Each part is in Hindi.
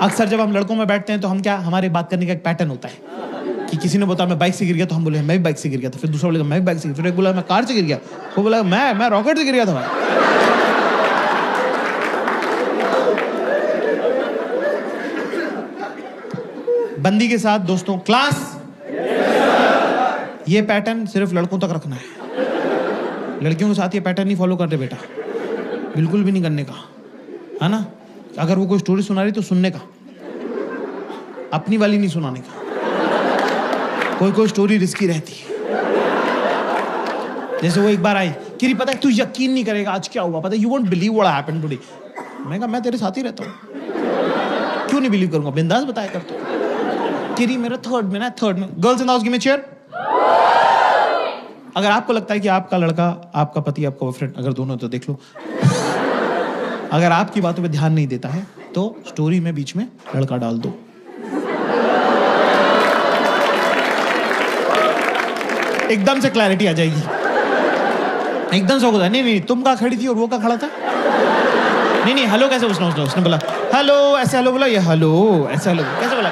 अक्सर जब हम लड़कों में बैठते हैं तो हम क्या, हमारे बात करने का एक पैटर्न होता है कि किसी ने बताया मैं बाइक से गिर गया, तो हम बोले मैं भी बाइक से गिर गया था, फिर दूसरा बोलेगा मैं भी बाइक से गिर, फिर एक बोला मैं कार से गिर गया, वो बोला मैं रॉकेट से गिर गया था भाई। बंदी के साथ दोस्तों, क्लास ये पैटर्न सिर्फ लड़कों तक रखना है, लड़कियों के साथ ये पैटर्न नहीं फॉलो करते बेटा, बिल्कुल भी नहीं करने का, है ना। अगर वो कोई स्टोरी सुना रही तो सुनने का, अपनी वाली नहीं सुनाने का। कोई स्टोरी रिस्की रहती है। जैसे वो एक बार आई, किरी पता है तू यकीन नहीं करेगा आज क्या हुआ, पता है, you won't believe what happened today. मैं कहा मैं तेरे साथ ही रहता हूँ, क्यों नहीं बिलीव करूंगा, बिंदास बताया कर तू। किरी मेरा थर्ड में girls in the house give me chair. अगर आपको लगता है कि आपका लड़का, आपका पति, आपका बॉयफ्रेंड, अगर दोनों तो देख लो, अगर आपकी बातों पे ध्यान नहीं देता है तो स्टोरी में बीच में लड़का डाल दो। एकदम से क्लैरिटी आ जाएगी, एकदम से होगा नहीं तुम कहाँ खड़ी थी और वो कहाँ खड़ा था, नहीं हेलो कैसे, उसने बोला हेलो ऐसे, हेलो बोला, ये हेलो ऐसे, हेलो कैसे बोला,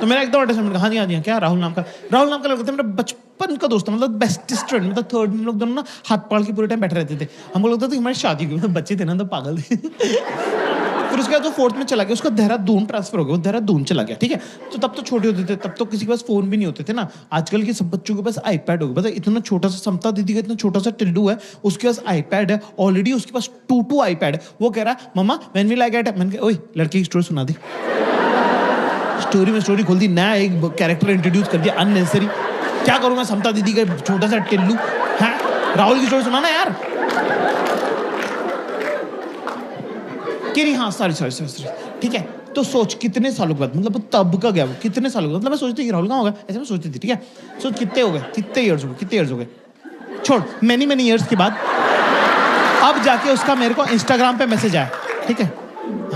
तो मेरा एकदम अटैचमेंट, हाँ जी क्या राहुल नाम का लड़का था, मेरा बचपन का दोस्त, मतलब बेस्टेस्ट फ्रेंड, मतलब थर्ड में लोग दोनों ना हाथ पकड़ के पूरे टाइम बैठे रहते थे। हमको लगता था कि हमारी शादी हुई, बच्चे थे ना तो पागल थे। फिर उसके बाद वो फोर्थ में चला गया, उसका देहरादून ट्रांसफर हो गया, वो देहरादून चला गया, ठीक है। तो तब तो छोटे होते थे, तब तो किसी के पास फोन भी नहीं होते थे ना। आजकल के सब बच्चों के पास आईपैड हो गया, पता है, इतना छोटा सा समता दीदी का इतना छोटा सा टिल्लू है, उसके पास आईपैड है ऑलरेडी, उसके पास 2 आईपैड है। वो कह रहा है मम्मा when will I get it, मैंने कहा ओए लड़के की स्टोरी सुना दी, स्टोरी में स्टोरी खोल दी, नया एक कैरेक्टर इंट्रोड्यूस कर दिया अननेसेसरी। क्या करूंगा समता दीदी का छोटा सा टिल्लू है, राहुल की स्टोरी सुनाना यार। हाँ सॉरी ठीक है। तो सोच कितने सालों के बाद, मतलब तब का गया वो, कितने सालों का, मतलब मैं सोचती थी राहुल कहाँ होगा, ऐसे मैं सोचती थी, ठीक है। सोच कितने हो गए, कितने इयर्स हो गए, छोड़ मैनी इयर्स के बाद अब जाके उसका मेरे को इंस्टाग्राम पे मैसेज आया, ठीक है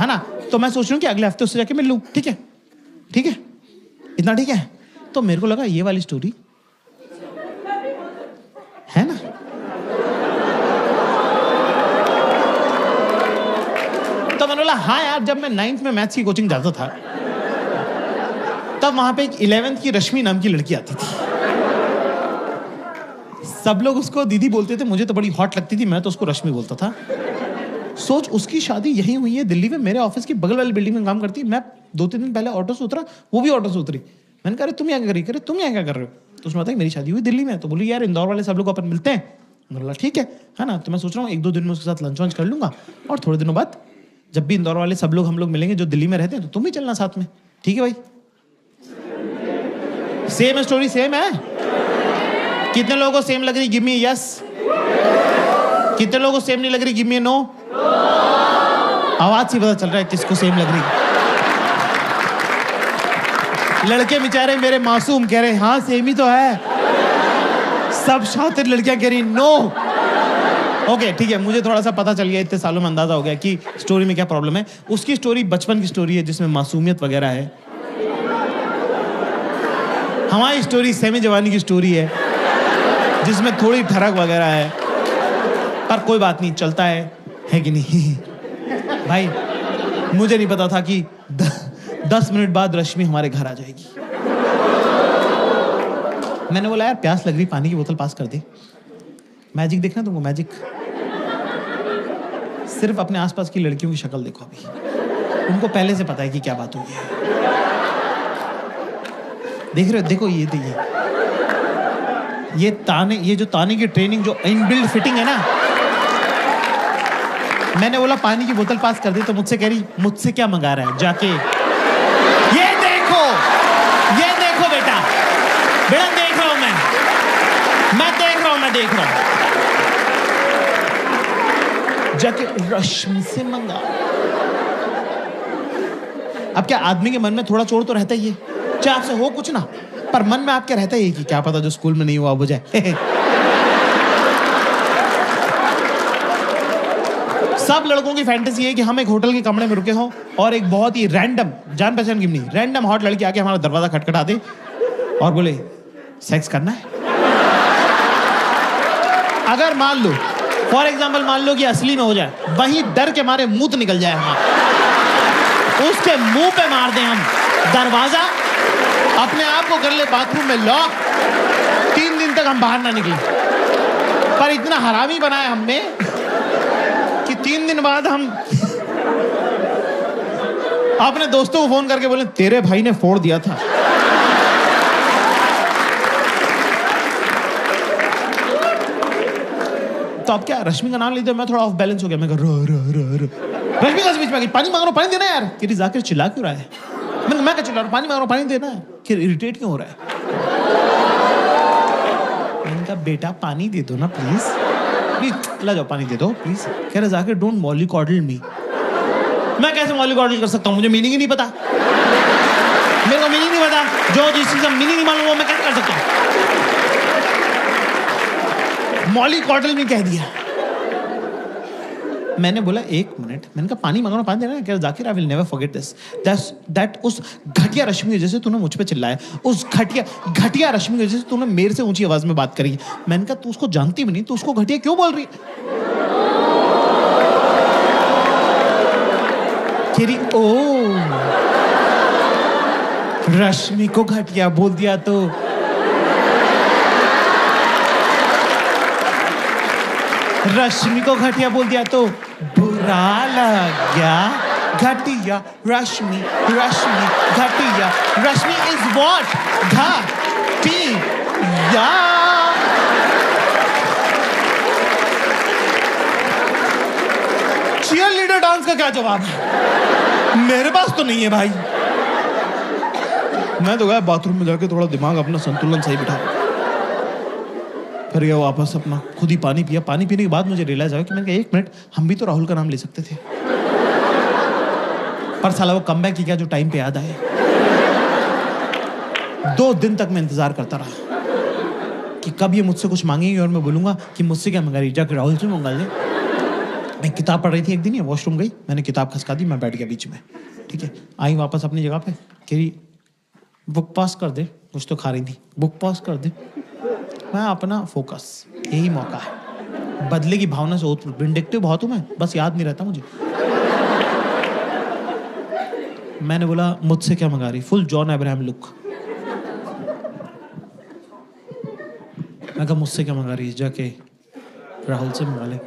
ना। तो मैं सोच रही हूँ कि अगले हफ्ते उससे जाके मिल लूँ, ठीक है इतना ठीक है। तो मेरे को लगा ये वाली स्टोरी है ना, तो मैंने बोला हाँ यार, जब मैं 9th में मैथ्स की कोचिंग जाता था तब वहां पे एक 11th की रश्मि नाम की लड़की आती थी, सब लोग उसको दीदी बोलते थे, मुझे तो बड़ी हॉट लगती थी, मैं तो उसको रश्मि बोलता था। सोच उसकी शादी यहीं हुई है दिल्ली में, मेरे ऑफिस की बगल वाली बिल्डिंग में काम करती है। मैं 2-3 दिन पहले ऑटो से उतरा, वो भी ऑटो से उतरी। मैंने कहा तुम यहाँ क्या कर रहे हो, तो उसने बताया मेरी शादी हुई दिल्ली में। तो बोली यार इंदौर वाले सब लोग अपन मिलते हैं, बोला ठीक है ना। तो मैं सोच रहा हूँ 1-2 दिन में उसके साथ लंच वंच कर लूंगा, और थोड़े दिनों बाद जब भी इंदौर वाले सब लोग हम लोग मिलेंगे जो दिल्ली में रहते हैं, तो तुम भी चलना साथ में, ठीक है भाई। सेम स्टोरी सेम है, कितने लोगों को सेम लग रही, गिव मी यस, कितने लोगों को सेम नहीं लग रही, गिव मी नो। आवाज से पता चल रहा है किसको सेम लग रही। लड़के बेचारे मेरे मासूम कह रहे हाँ सेम ही तो है, सब शातिर लड़कियां कह रही नो। ओके ठीक है, मुझे थोड़ा सा पता चल गया, इतने सालों में अंदाजा हो गया कि स्टोरी में क्या प्रॉब्लम है। उसकी स्टोरी बचपन की स्टोरी है जिसमें मासूमियत वगैरह है, हमारी स्टोरी सेमी जवानी की स्टोरी है जिसमें थोड़ी ठरक वगैरह है, पर कोई बात नहीं, चलता है कि नहीं। भाई मुझे नहीं पता था कि 10 मिनट बाद रश्मि हमारे घर आ जाएगी। मैंने बोला यार प्यास लग रही, पानी की बोतल पास कर दे। मैजिक देखना तुमको, मैजिक सिर्फ अपने आसपास की लड़कियों की शक्ल देखो, अभी उनको पहले से पता है कि क्या बात हुई है। देख रहे हो, देखो ये ताने, ये जो ताने की ट्रेनिंग, जो इनबिल्ट फिटिंग है ना। मैंने बोला पानी की बोतल पास कर दी, तो मुझसे कह रही मुझसे क्या मंगा रहा है जाके, ये देखो बेटा देख रहा हूं मैं देख रहा हूं जाके रश्मि से मंगा। अब क्या आदमी के मन में थोड़ा चोर तो रहता ही है, चाहे आपसे हो कुछ ना, पर मन में आपके रहता ही कि क्या पता जो स्कूल में नहीं हुआ अब हो जाए। सब लड़कों की फैंटेसी है कि हम एक होटल के कमरे में रुके हों और एक बहुत ही रैंडम, जान पहचान की नहीं, रैंडम हॉट लड़की आके हमारा दरवाजा खटखटा दे और बोले सेक्स करना है। अगर मान लो फॉर एग्जाम्पल मान लो कि असली में हो जाए, वही डर के मारे मुंह निकल जाए हमारा। उसके मुंह पे मार दें हम दरवाजा, अपने आप को कर ले बाथरूम में लॉक, 3 दिन तक हम बाहर ना निकले। पर इतना हरामी बनाया हमने कि 3 दिन बाद हम अपने दोस्तों को फोन करके बोले तेरे भाई ने फोड़ दिया था। तो अब क्या, रश्मि का नाम लेते मैं थोड़ा ऑफ बैलेंस हो गया। मैं रश्मि का बीच में पानी मांग रहा हूँ, पानी देना यार। कि जाकिर चिल्ला क्यों रहा है? मैं क्या चिल्ला रहा हूँ, पानी मांग रहा हूँ, पानी देना है। कि इरिटेट क्यों हो रहा है? मैंने कहा बेटा पानी दे दो ना प्लीज, प्लीज ला जाओ पानी दे दो प्लीज। कह रहे जाकिर डोंट मॉलीकॉडल मी। मैं कैसे मॉलीकॉडल कर सकता हूँ? मुझे मीनिंग ही नहीं पता, मेरे को मीनिंग नहीं पता। जो जिस चीज का मीनिंग नहीं मालूम वो मैं कैसे कर सकता हूँ? मॉलीकॉडल में कह दिया। मैंने बोला 1 मिनट, मैंने कहा पानी मांगना, पानी देना। क्या Zakir I will never forget this, that उस घटिया रश्मि की वजह से तूने मुझ पे चिल्लाया, उस घटिया रश्मि की वजह से तूने मेरे से ऊंची आवाज में बात करी। मैंने कहा तू उसको जानती भी नहीं, तू उसको घटिया क्यों बोल रही है? ओ रश्मि को घटिया बोल दिया तो रश्मि को घटिया बोल दिया तो बुरा लग गया। घटिया रश्मि, रश्मि घटिया, रश्मि इज व्हाट? घटिया। चीयर लीडर डांस का क्या जवाब है? मेरे पास तो नहीं है भाई। मैं तो गया बाथरूम में जाके थोड़ा दिमाग अपना संतुलन सही बिठा, फिर गया वापस अपना खुद ही पानी पिया। पानी पीने के बाद मुझे रियलाइज आया कि मैंने कहा 1 मिनट, हम भी तो राहुल का नाम ले सकते थे। पर साला वो कमबैक की क्या जो टाइम पे याद आए। 2 दिन तक मैं इंतजार करता रहा कि कब ये मुझसे कुछ मांगेंगे और मैं बोलूंगा कि मुझसे क्या मंगा रही, जाकर राहुल से मंगा ले। मैं किताब पढ़ रही थी एक दिन, ये वॉशरूम गई, मैंने किताब खसका दी, मैं बैठ गया बीच में। ठीक है, आई वापस अपनी जगह पे, कह रही बुक पास कर दे, कुछ तो खा रही थी, बुक पास कर दे। मैं अपना फोकस, यही मौका है। बदले की भावना से विंडिक्टिव बहुत हूं मैं, बस याद नहीं रहता मुझे। मैंने बोला मुझसे क्या मंगा रही, फुल जॉन अब्राहम लुक। मैं कहा मुझसे क्या मंगा रही, जाके राहुल से मंगा ले।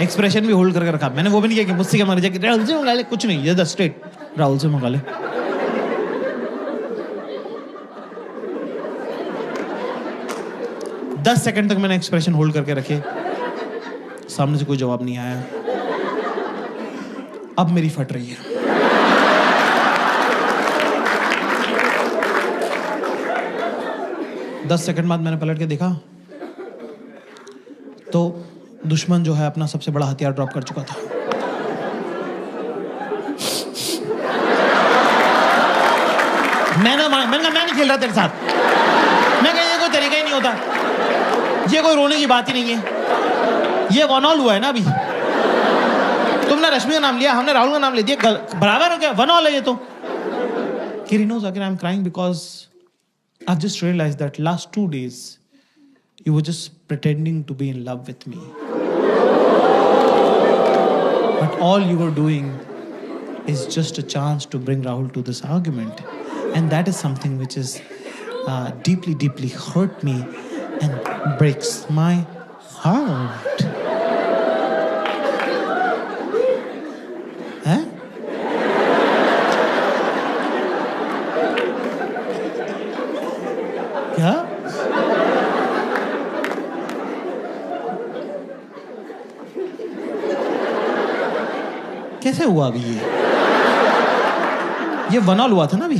एक्सप्रेशन भी होल्ड करके रखा मैंने, वो भी नहीं किया कि मुझसे क्या मंगा रही, जाके राहुल से मंगा ले, कुछ नहीं, ये स्ट्रेट राहुल से मंगा ले। दस सेकंड तक मैंने एक्सप्रेशन होल्ड करके रखे, सामने से कोई जवाब नहीं आया। अब मेरी फट रही है। दस सेकंड बाद मैंने पलट के देखा तो दुश्मन जो है अपना सबसे बड़ा हथियार ड्रॉप कर चुका था। मैंने मैं नहीं खेल रहा तेरे साथ। मैं कहा ये कोई तरीका ही नहीं होता, ये कोई रोने की बात ही नहीं है, ये वन ऑल हुआ है ना। अभी तुमने रश्मि का नाम लिया, हमने राहुल का नाम ले दिया, बराबर हो गया, वन ऑल है ये तो। Kiri knows again I'm crying because I've just realized that last 2 days you were just pretending to be in love with me. But all you were doing is just a chance to bring Rahul to this argument. And that is something which is deeply, deeply hurt me and breaks my heart. Huh? क्या? कैसे हुआ अभी ये 1 ऑल हुआ था ना अभी,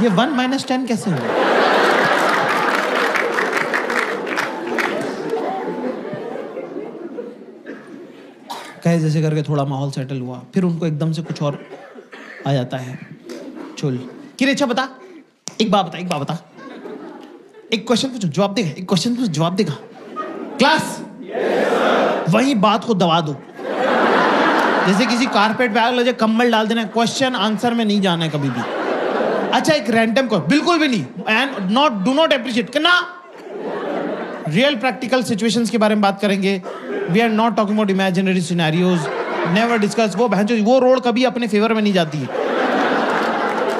ये 1 - 10 कैसे हुआ? कहे जैसे करके थोड़ा माहौल सेटल हुआ, फिर उनको एकदम से कुछ और आ जाता है चुल। किरे अच्छा बता, एक बात बता, एक क्वेश्चन पूछो जवाब देगा, एक क्वेश्चन पूछो जवाब देगा। क्लास वही बात को दबा दो, जैसे किसी कारपेट पे आग लगे कंबल डाल देना, क्वेश्चन आंसर में नहीं जाना है कभी भी। अच्छा एक रैंडम को बिल्कुल भी नहीं, एंड डू नॉट अप्रिशिएट करना, रियल प्रैक्टिकल सिचुएशंस के बारे में बात करेंगे. We are not talking about imaginary scenarios. Never discuss. वो रोड कभी अपने फेवर में नहीं जाती है,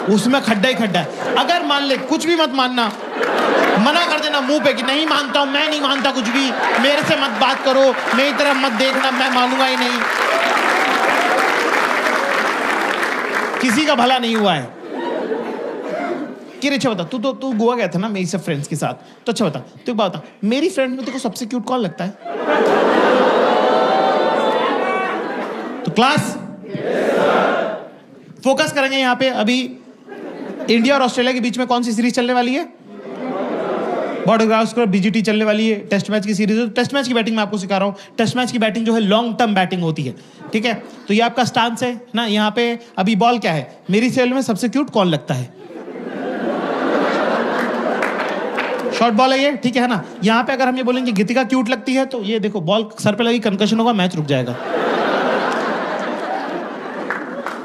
उसमें खड्डा ही खड्डा है. अगर मान ले, कुछ भी मत मानना, मना कर देना मुंह पे कि नहीं मानता हूं, मैं नहीं मानता कुछ भी, मेरे से मत बात करो, मेरी तरफ मत देखना, मैं मानूंगा ही नहीं. किसी का भला नहीं हुआ है. कि अच्छा बता, तू गोवा गया था ना मेरी सब फ्रेंड्स के साथ, तो अच्छा बता, तू बता, मेरी फ्रेंड में तेरे को सबसे क्यूट कौन लगता है? तो क्लास फोकस करेंगे यहां पे. अभी इंडिया और ऑस्ट्रेलिया के बीच में कौन सी सीरीज चलने वाली है? बॉर्डर गावस्कर बीजीटी चलने वाली है. टेस्ट मैच की सीरीज. टेस्ट मैच की बैटिंग मैं आपको सिखा रहा हूं. टेस्ट मैच की बैटिंग जो है लॉन्ग टर्म बैटिंग होती है, ठीक है? तो ये आपका स्टांस है ना. यहाँ पे अभी बॉल क्या है? मेरी सेल में सबसे क्यूट कौन लगता है? शॉर्ट बॉल है ये, ठीक है ना. यहाँ पे अगर हम ये बोलेंगे गीतिका क्यूट लगती है, तो ये देखो बॉल सर पे लगी, कंकशन होगा, मैच रुक जाएगा.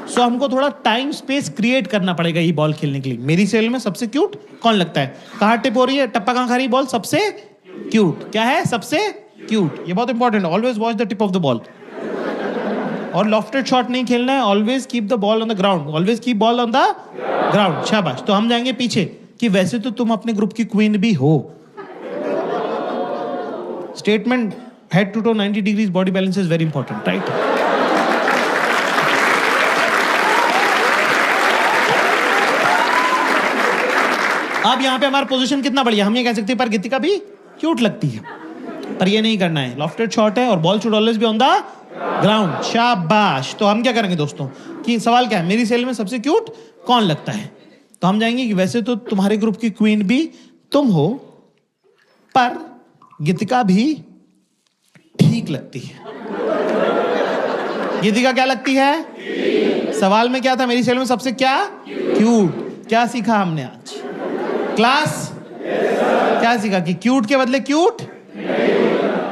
सो हमको थोड़ा टाइम स्पेस क्रिएट करना पड़ेगा ये बॉल खेलने के लिए. मेरी सेल में सबसे क्यूट कौन लगता है? कहाँ टिप हो रही है, टप्पा कहाँ खा रही है, बॉल सबसे क्यूट क्या है? सबसे क्यूट. ये बहुत इंपॉर्टेंट है. Always watch the tip of the ball. और लॉफ्टेड शॉट नहीं खेलना है. Always keep the ball on the ground. Always keep ball on the ground. शाबाश. तो हम जाएंगे पीछे कि वैसे तो तुम अपने ग्रुप की क्वीन भी हो. Statement head to toe 90 degrees body balance is very important, right? अब यहां पे हमारा पोजीशन कितना बढ़िया. हम ये कह सकते हैं पर गीतिका भी क्यूट लगती है, पर ये नहीं करना है. लॉफ्टेड शॉट है और ball should always be on the ground. शाबाश. तो हम क्या करेंगे दोस्तों कि सवाल क्या है? मेरी सेल में सबसे क्यूट कौन लगता है? तो हम जाएंगे कि वैसे तो तुम्हारे ग्रुप की क्वीन भी तुम हो, पर गीतिका भी ठीक लगती है. गीतिका क्या लगती है? सवाल में क्या था? मेरी सेल में सबसे क्या क्यूट. क्या सीखा हमने आज क्लास? क्या सीखा कि क्यूट के बदले क्यूट,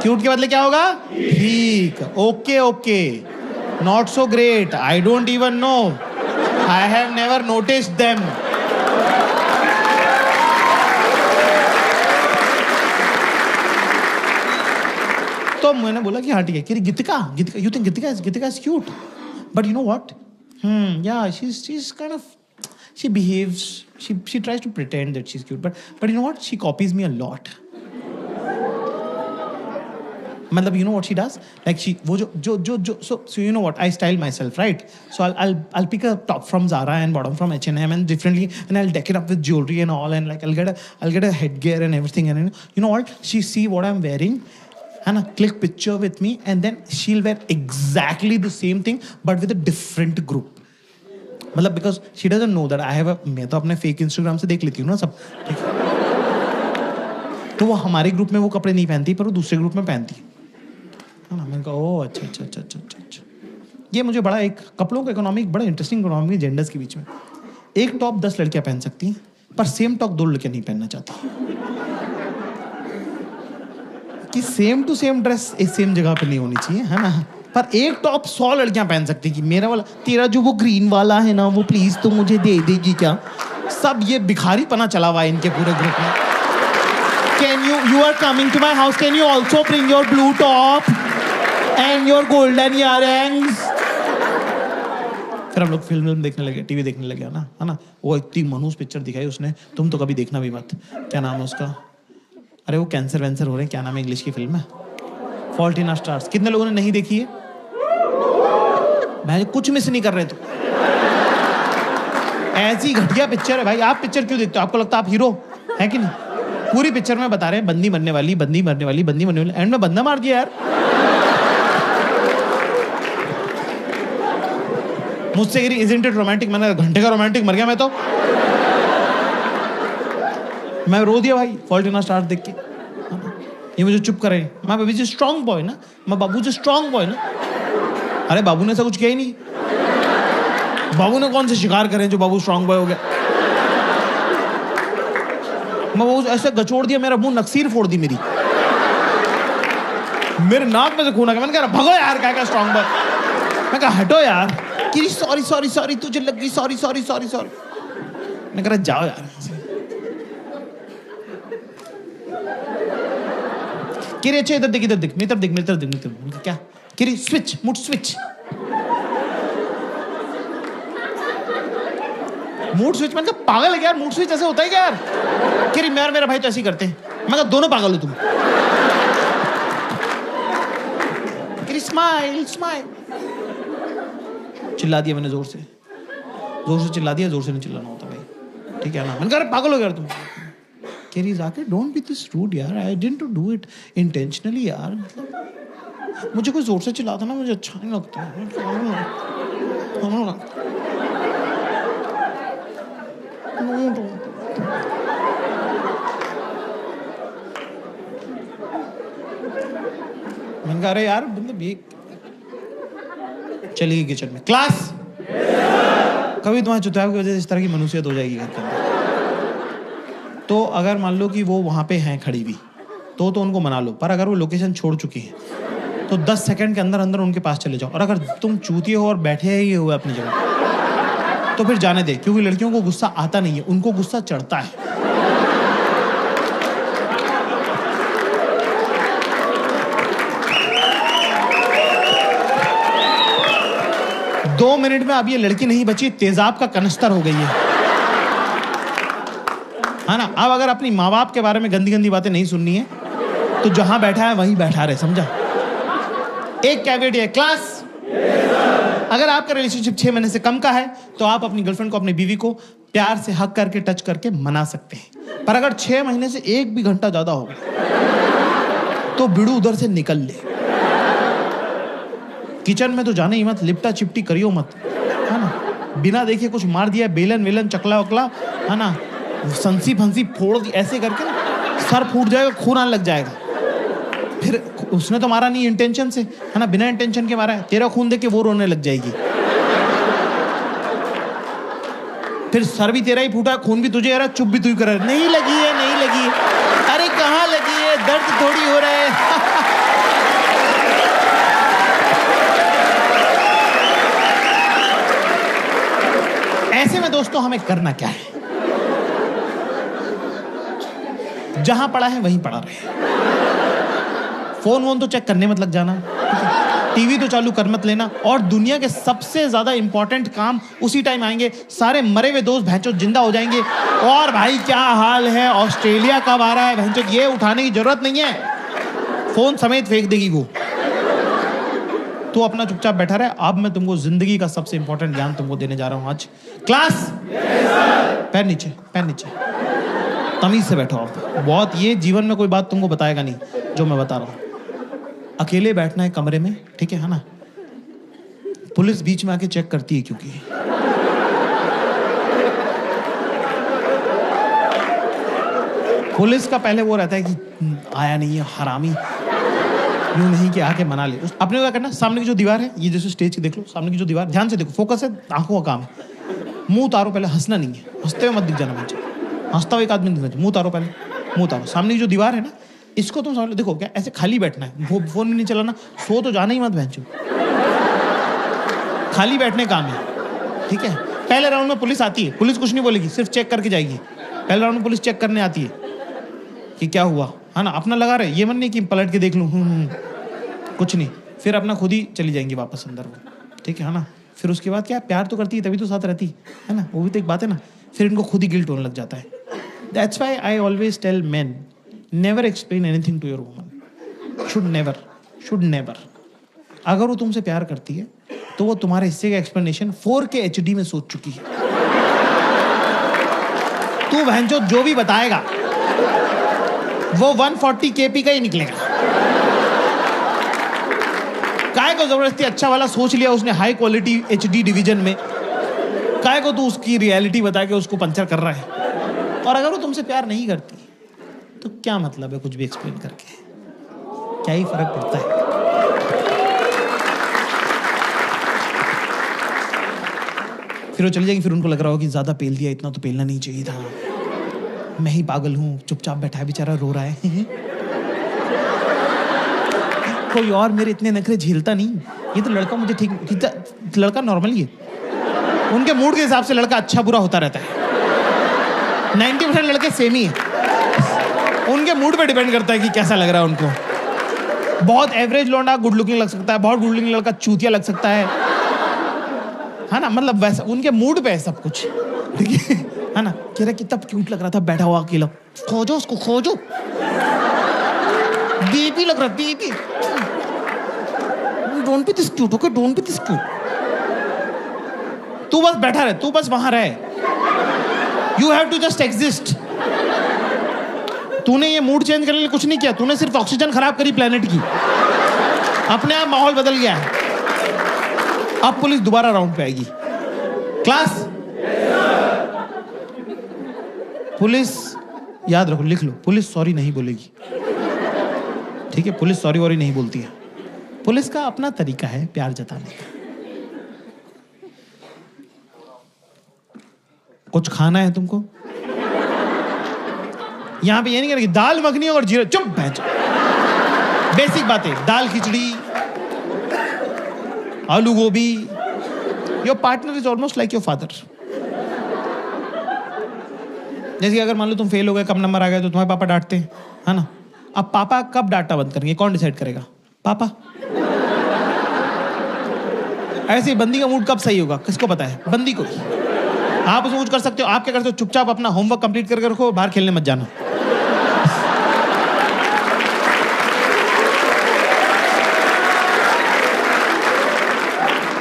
क्यूट के बदले क्या होगा? ठीक. Okay okay. Not so great. I don't even know. I have never noticed them. तो मैंने बोला कि हाँ ठीक है. कि Geetika, Geetika, you think Geetika is cute, but you know what, yeah, she's kind of, she behaves, she tries to pretend that she's cute, but you know what, she copies me a lot. मतलब you know what she does, like she वो जो so you know what, I style myself, right? So I'll pick a top from Zara and bottom from H&M and differently, and I'll deck it up with jewelry and all, and like I'll get a headgear and everything, and you know what, she see what I'm wearing and click picture with me, and then she'll wear exactly the same thing but with a different group. मतलब because she doesn't know that I have a, मैं तो अपने fake Instagram से देख लेती हूँ ना सब, ठीक है? तो वो हमारे ग्रुप में वो कपड़े नहीं पहनती, पर वो दूसरे ग्रुप में पहनती है ना. मैंने कहा ओह अच्छा. ये मुझे बड़ा एक कपड़ों का इकोनॉमिक, बड़ा इंटरेस्टिंग इकोनॉमिक जेंडर्स के बीच में. एक टॉप 10 लड़कियां पहन सकती हैं, पर सेम टॉप 2 लड़कियां नहीं पहनना चाहती. कि सेम टू सेम ड्रेस एक सेम जगह पे नहीं होनी चाहिए, है ना? पर एक टॉप 100 लड़कियां पहन सकती कि मेरा वाला, तेरा जो वो ग्रीन वाला है ना, वो प्लीज तो मुझे दे देगी क्या? सब ये भिखारी पना चला हुआ है इनके पूरे ग्रुप में. Can you are coming to my house, can you also bring your blue top and your golden earrings? फिर हम लोग फिल्म देखने लगे, टीवी देखने लगे, है ना. वो इतनी मनहूस पिक्चर दिखाई उसने, तुम तो कभी देखना भी मत. क्या नाम है उसका? अरे वो कैंसर वैंसर हो रहे हैं, क्या नाम है इंग्लिश की फिल्म है? Fault in our stars. कितने लोगों ने नहीं देखी है? मैं कुछ मिस नहीं कर रहे. तो ऐसी घटिया पिक्चर है भाई. आप पिक्चर क्यों देखते हो? आपको लगता है आप हीरो है कि नहीं? पूरी पिक्चर में बता रहे हैं बंदी मरने वाली, एंड में बंदा मार दिया यार. मुझसे कह रही इजंट इट रोमांटिक. मैंने घंटे का रोमांटिक मर गया मैं तो. मैं रो दिया भाई फॉल्ट इन आवर स्टार्स देख के. ये मुझे चुप करे. मैं बेबी जी स्ट्रॉन्ग बॉय ना, मैं बाबू जी स्ट्रॉन्ग बॉय ना. अरे बाबू ने ऐसा कुछ किया ही नहीं. बाबू ने कौन से शिकार करे जो बाबू स्ट्रॉन्ग बॉय हो गया? मैं बाबू ऐसे गचोड़ दिया, मेरा मुंह नक्सीर फोड़ दी मेरी. मेरे नाक में से खून आ गया. मैंने कहा भगो यार, क्या स्ट्रॉन्ग बॉय. मैं कहा हटो यार. कि सॉरी तुझे लग गई, सॉरी. मैं कह रहा जाओ यार. किरी अच्छा इधर देख, इधर देख, मेरी तरफ देख, मेरी तरफ देख, मेरी तरफ। क्या किरी? Switch, mood switch, mood switch. मैंने कहा पागल है क्या यार, मूड स्विच ऐसे होता है क्या यार? किरी मैं और मेरा भाई तो ऐसे ही करते हैं। मैं कहा दोनों पागल हो तुम। किरी स्माइल स्माइल। चिल्ला दिया मैंने, जोर से चिल्ला दिया, जोर से नहीं चिल्लाना होता भाई, ठीक है ना? मैंने कहा पागल हो गया तुम। केरी जाके डोंट बी दिस रूड यार, I didn't do it intentionally यार, मतलब मुझे कोई जोर से चिल्लाता ना मुझे अच्छा नहीं लगता। मैंने कहा अरे यार मतलब ये चली गई किचन में। क्लास कभी तुम्हारे चुतिया की वजह से इस तरह की मनुष्यत हो जाएगी घर के अंदर, तो अगर मान लो कि वो वहां पे हैं खड़ी भी तो उनको मना लो, पर अगर वो लोकेशन छोड़ चुकी हैं तो 10 सेकंड के अंदर अंदर उनके पास चले जाओ। और अगर तुम चूतिए हो और बैठे ही हुए अपनी जगह तो फिर जाने दे, क्योंकि लड़कियों को गुस्सा आता नहीं है, उनको गुस्सा चढ़ता है। दो मिनट में अब ये लड़की नहीं बची, तेजाब का कनस्तर हो गई है ना? अब अगर अपनी माँ बाप के बारे में गंदी गंदी बातें नहीं सुननी है तो जहां बैठा है वहीं बैठा रहे, समझा? एक कैवेट है क्लास। अगर आपका रिलेशनशिप 6 महीने से कम का है तो आप अपनी गर्लफ्रेंड को, अपनी बीवी को प्यार से हक करके, टच करके मना सकते हैं, पर अगर 6 महीने से 1 भी घंटा ज्यादा होगा तो बिड़ू उधर से निकल ले। किचन में तो जाने ही मत, लिपटा चिपटी करियो मत, है ना? बिना देखे कुछ मार दिया, बेलन वेलन चकला वकला, है ना, संसी फंसी फोड़ दी ऐसे करके ना, सर फूट जाएगा, खून आने लग जाएगा। फिर उसने तो मारा नहीं इंटेंशन से, है ना, बिना इंटेंशन के मारा है, तेरा खून देख के वो रोने लग जाएगी। फिर सर भी तेरा ही फूटा, खून भी तुझे आ रहा, चुप भी तू ही कर रहा है, नहीं लगी है, नहीं लगी है। अरे कहाँ लगी है, दर्द थोड़ी हो रहा है। ऐसे में दोस्तों हमें करना क्या है? जहां पड़ा है वहीं पड़ा रहे। फोन वोन तो चेक करने मत लग जाना, टीवी तो चालू कर मत लेना, और दुनिया के सबसे ज्यादा इंपॉर्टेंट काम उसी टाइम आएंगे। सारे मरे हुए दोस्त भैंचो जिंदा हो जाएंगे, और भाई क्या हाल है, ऑस्ट्रेलिया कब आ रहा है, भैंचो ये उठाने की जरूरत नहीं है, फोन समेत फेंक देगी वो। तो अपना चुपचाप बैठा रहे। अब मैं तुमको जिंदगी का सबसे इंपॉर्टेंट ज्ञान तुमको देने जा रहा हूं आज। क्लास पैर नीचे, पैर नीचे, तमीज से बैठो आप। बहुत, ये जीवन में कोई बात तुमको बताएगा नहीं जो मैं बता रहा हूं। अकेले बैठना है कमरे में, ठीक है ना? पुलिस बीच में आके चेक करती है, क्योंकि पुलिस का पहले वो रहता है कि आया नहीं है हरामी, यूं नहीं कि आके मना ले। अपने को क्या करना, सामने की जो दीवार है, ये जैसे स्टेज की देख लो, सामने की जो दीवार, ध्यान से देखो, फोकस है, आंखों का काम है। मुंह उतारो पहले, हंसना नहीं है, हंसते हुए मत दिख जाना मुझे, हंसता हुआ एक आदमी दिखना चाहिए। मुंह उतारो पहले, मुंह उतारो। सामने की जो दीवार है ना, इसको तुम सामने देखो, क्या ऐसे खाली बैठना है, फोन भी नहीं चलाना, सो तो जाना ही मत भैंचो, खाली बैठने काम है, ठीक है? पहले राउंड में पुलिस आती है, पुलिस कुछ नहीं बोलेगी, सिर्फ चेक करके जाएगी। पहले राउंड में पुलिस चेक करने आती है कि क्या हुआ, है ना, अपना लगा रहे, ये मन नहीं कि पलट के देख लूं, कुछ नहीं, फिर अपना खुद ही चली जाएंगी वापस अंदर वो, ठीक है ना? फिर उसके बाद क्या, प्यार तो करती है तभी तो साथ रहती है ना, वो भी तो एक बात है ना। फिर इनको खुद ही गिल्ट होने लग जाता है। That's why I always tell men, never explain anything to your woman, should never. अगर वो तुमसे प्यार करती है तो वो तुम्हारे हिस्से का एक्सप्लेनेशन 4K HD में सोच चुकी है। तू भैंचो जो भी बताएगा वो 140 kp का ही निकलेगा। काय को जबरदस्ती अच्छा वाला सोच लिया उसने हाई क्वालिटी HD डिवीजन में, काय को तू उसकी रियलिटी बता के उसको पंचर कर रहा है। और अगर वो तुमसे प्यार नहीं करती तो क्या मतलब है कुछ भी एक्सप्लेन करके, क्या ही फर्क पड़ता है? फिर वो चली जाएगी, फिर उनको लग रहा हो कि ज्यादा पेल दिया, इतना तो पेलना नहीं चाहिए था, मैं ही पागल हूं, चुपचाप बैठा है बेचारा, रो रहा है। कोई और मेरे इतने नखरे झेलता नहीं, ये तो लड़का मुझे ठीक, लड़का नॉर्मली है, उनके मूड के हिसाब से लड़का अच्छा बुरा होता रहता है। 90% लड़के सेम ही है, उनके मूड पे डिपेंड करता है कि कैसा लग रहा है उनको। बहुत एवरेज लौंडा गुड लुकिंग लग सकता है, बहुत गुड लुकिंग लड़का चूतिया लग सकता है ना? मतलब वैसा उनके मूड पे है सब कुछ, ठीक है ना? कह रहा कितना क्यूट लग रहा था बैठा हुआ अकेला, खोजो उसको खोजो, बेबी लग रहा है baby, don't be this cute, okay don't be this cute. तू बस बैठा रहे, तू बस वहां रहे, you have to just exist. तूने ये मूड चेंज करने के लिए कुछ नहीं किया, तूने सिर्फ ऑक्सीजन खराब करी प्लेनेट की, अपने आप माहौल बदल गया है। अब पुलिस दोबारा राउंड पे आएगी। क्लास पुलिस याद रखो, लिख लो, पुलिस सॉरी नहीं बोलेगी, ठीक है? पुलिस सॉरी वॉरी नहीं बोलती है, पुलिस का अपना तरीका है प्यार जताने का। कुछ खाना है तुमको, यहां पे ये नहीं करेगी दाल मखनी और जीरा, चुप बैठ। बेसिक बातें, दाल खिचड़ी, आलू गोभी। Your partner is almost like your father. जैसे अगर मान लो तुम फेल हो गए, कम नंबर आ गए, तो तुम्हारे पापा डांटते हैं, है ना? अब पापा कब डांटना बंद करेंगे, कौन डिसाइड करेगा? पापा। ऐसे ही बंदी का मूड कब सही होगा, किसको पता है? बंदी को। आप उसमें कुछ कर सकते हो, आप क्या करते हो? चुपचाप अपना होमवर्क कंप्लीट करके रखो, बाहर खेलने मत जाना।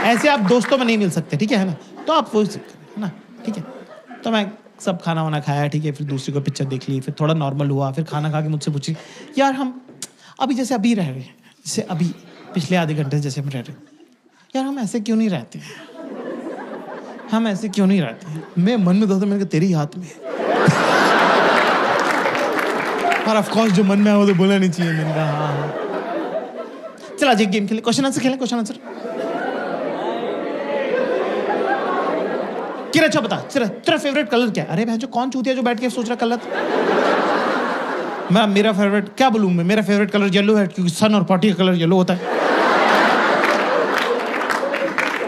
ऐसे आप दोस्तों में नहीं मिल सकते, ठीक है ना? तो आप वो है ना, ठीक है? तो मैं सब खाना वाना खाया, ठीक है? फिर दूसरी को पिक्चर देख ली, फिर थोड़ा नॉर्मल हुआ, फिर खाना खा के मुझसे पूछी, यार हम अभी जैसे अभी रह रहे हैं, जैसे अभी पिछले आधे घंटे जैसे हम रह रहे हैं, यार हम ऐसे क्यों नहीं रहते हैं? हम ऐसे क्यों नहीं रहते हैं? मैं मन में दोस्तों, मैंने कहा तेरे ही हाथ में है। और ऑफ कोर्स जो मन में है वो तो बोलना नहीं चाहिए। मैंने कहा हाँ। चल आज एक गेम खेले, क्वेश्चन आंसर खेलें, क्वेश्चन आंसर। किरा अच्छा बता, तेरा फेवरेट कलर क्या है? अरे भैंसो कौन चूतिया जो बैठ के सोच रहा कलर। मेरा फेवरेट क्या बोलूं मैं? मेरा फेवरेट कलर येलो है, क्योंकि सन और पार्टी का कलर येलो होता है।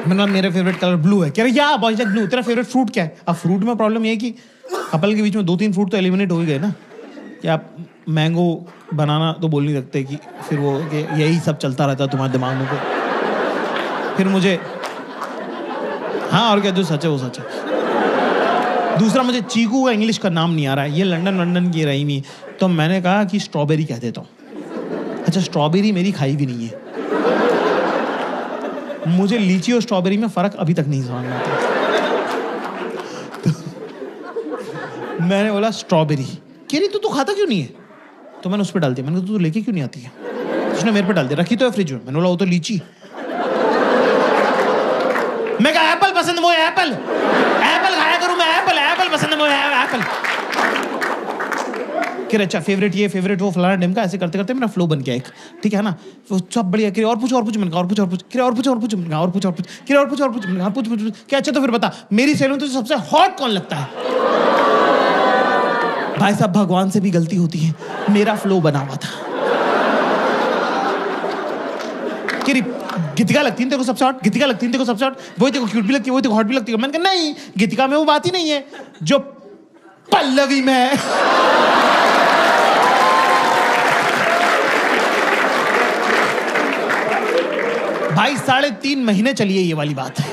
मेरा फेवरेट कलर ब्लू है। कह रहे या बॉयज लाइक ब्लू। तेरा फेवरेट फ्रूट क्या है? अब फ्रूट में प्रॉब्लम ये है कि कपल के बीच में 2-3 फ्रूट तो एलिमिनेट हो ही गए ना, कि आप मैंगो बनाना तो बोल नहीं सकते, कि फिर वो कि यही सब चलता रहता है तुम्हारे दिमाग में। फिर मुझे हाँ, और क्या, जो सच है वो सच है। दूसरा, मुझे चीकू का इंग्लिश का नाम नहीं आ रहा है, ये लंदन की रही नहीं, तो मैंने कहा कि स्ट्रॉबेरी कह देता हूँ। अच्छा, स्ट्रॉबेरी मेरी खाई भी नहीं है, मुझे लीची और स्ट्रॉबेरी में फर्क अभी तक नहीं समझ में आता। तो मैंने बोला स्ट्रॉबेरी। कह रही तू खाता क्यों नहीं है? तो मैंने उस पर डाल दिया। मैंने कहा तू लेके क्यों नहीं आती है? उसने मेरे पे डाल दिया, रखी तो है फ्रिज में। मैंने बोला वो तो लीची। मैं कहा एप्पल पसंद, वो एप्पल खाया करूं मैं, एप्पल पसंद है, वो एप्पल। कि अच्छा फेवरेट ये फेवरेट वो फलाना ढिमका, ऐसे करते करते मेरा फ्लो बन गया एक, ठीक है ना? वो सब बढ़िया। कि और पूछ मैंने कहा और पूछ कि और पूछ मैंने कहा और पूछ कि और पूछ मैंने कहा पूछ क्या? अच्छा तो फिर बता, मेरी सैलून तो सबसे हॉट कौन लगता है? भाई साहब, भगवान से भी गलती होती है, मेरा फ्लो बना हुआ था। कि गीतिका लगती है तेरे को सबसे हॉट, गीतिका लगती है तेरे को सबसे हॉट, वही तेरे को क्यूट भी लगती है, वही तेरे को हॉट भी लगती है। मैंने कहा नहीं, गीतिका में वो बात ही नहीं है जो पल्लवी में है। भाई 3.5 महीने चली है ये वाली बात है।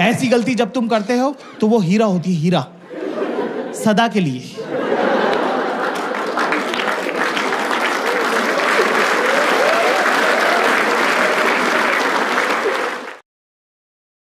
ऐसी गलती जब तुम करते हो तो वो हीरा होती है, हीरा, सदा के लिए।